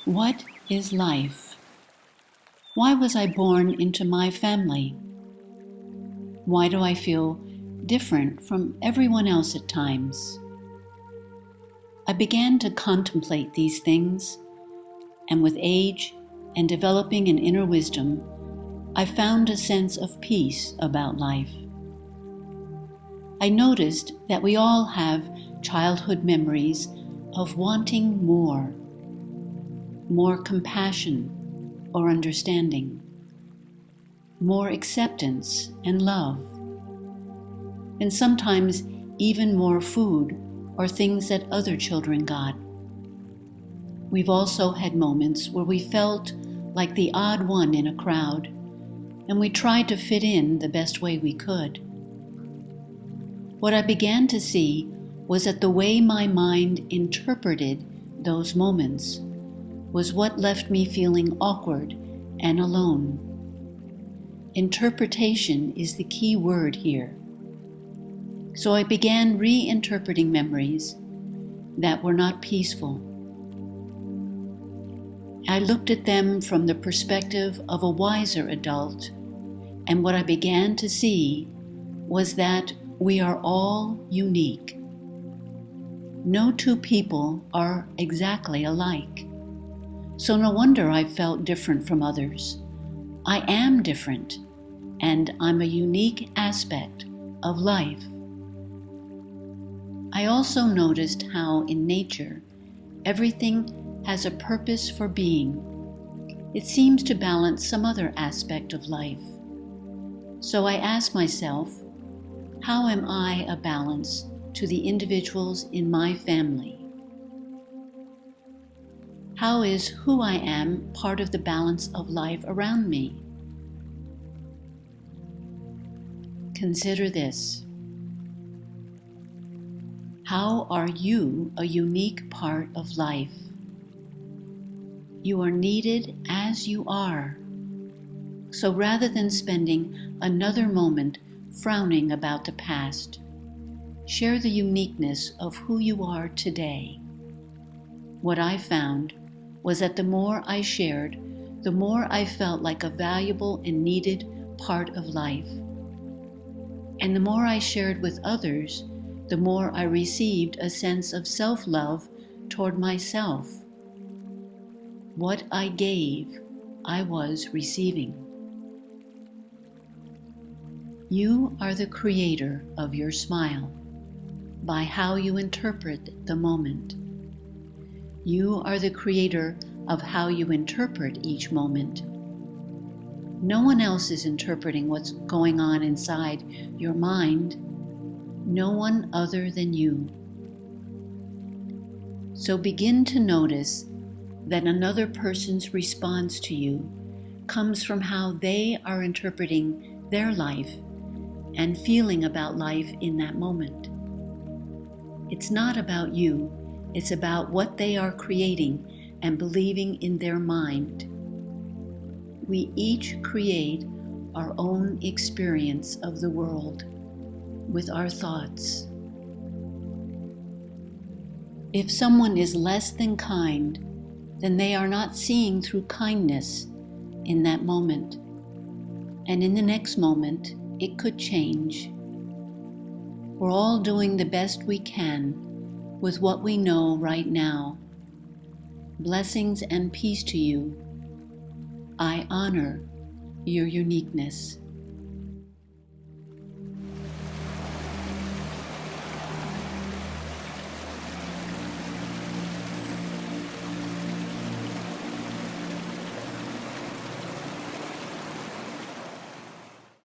What is life? Why was I born into my family? Why do I feel different from everyone else at times? I began to contemplate these things, and with age and developing an inner wisdom, I found a sense of peace about life. I noticed that we all have childhood memories of wanting more compassion or understanding, more acceptance and love, and sometimes even more food or things that other children got. We've also had moments where we felt like the odd one in a crowd, and we tried to fit in the best way we could. What I began to see was that the way my mind interpreted those moments was what left me feeling awkward and alone. Interpretation is the key word here. So I began reinterpreting memories that were not peaceful. I looked at them from the perspective of a wiser adult, and what I began to see was that we are all unique. No two people are exactly alike. So no wonder I felt different from others. I am different, and I'm a unique aspect of life. I also noticed how in nature, everything has a purpose for being. It seems to balance some other aspect of life. So I asked myself, how am I a balance to the individuals in my family? How is who I am part of the balance of life around me? Consider this. How are you a unique part of life? You are needed as you are. So rather than spending another moment frowning about the past, share the uniqueness of who you are today. What I found was that the more I shared, the more I felt like a valuable and needed part of life. And the more I shared with others, the more I received a sense of self-love toward myself. What I gave, I was receiving. You are the creator of your smile by how you interpret the moment. You are the creator of how you interpret each moment. No one else is interpreting what's going on inside your mind. No one other than you. So begin to notice that another person's response to you comes from how they are interpreting their life and feeling about life in that moment. It's not about you. It's about what they are creating and believing in their mind. We each create our own experience of the world with our thoughts. If someone is less than kind, then they are not seeing through kindness in that moment. And in the next moment, it could change. We're all doing the best we can with what we know right now. Blessings and peace to you. I honor your uniqueness.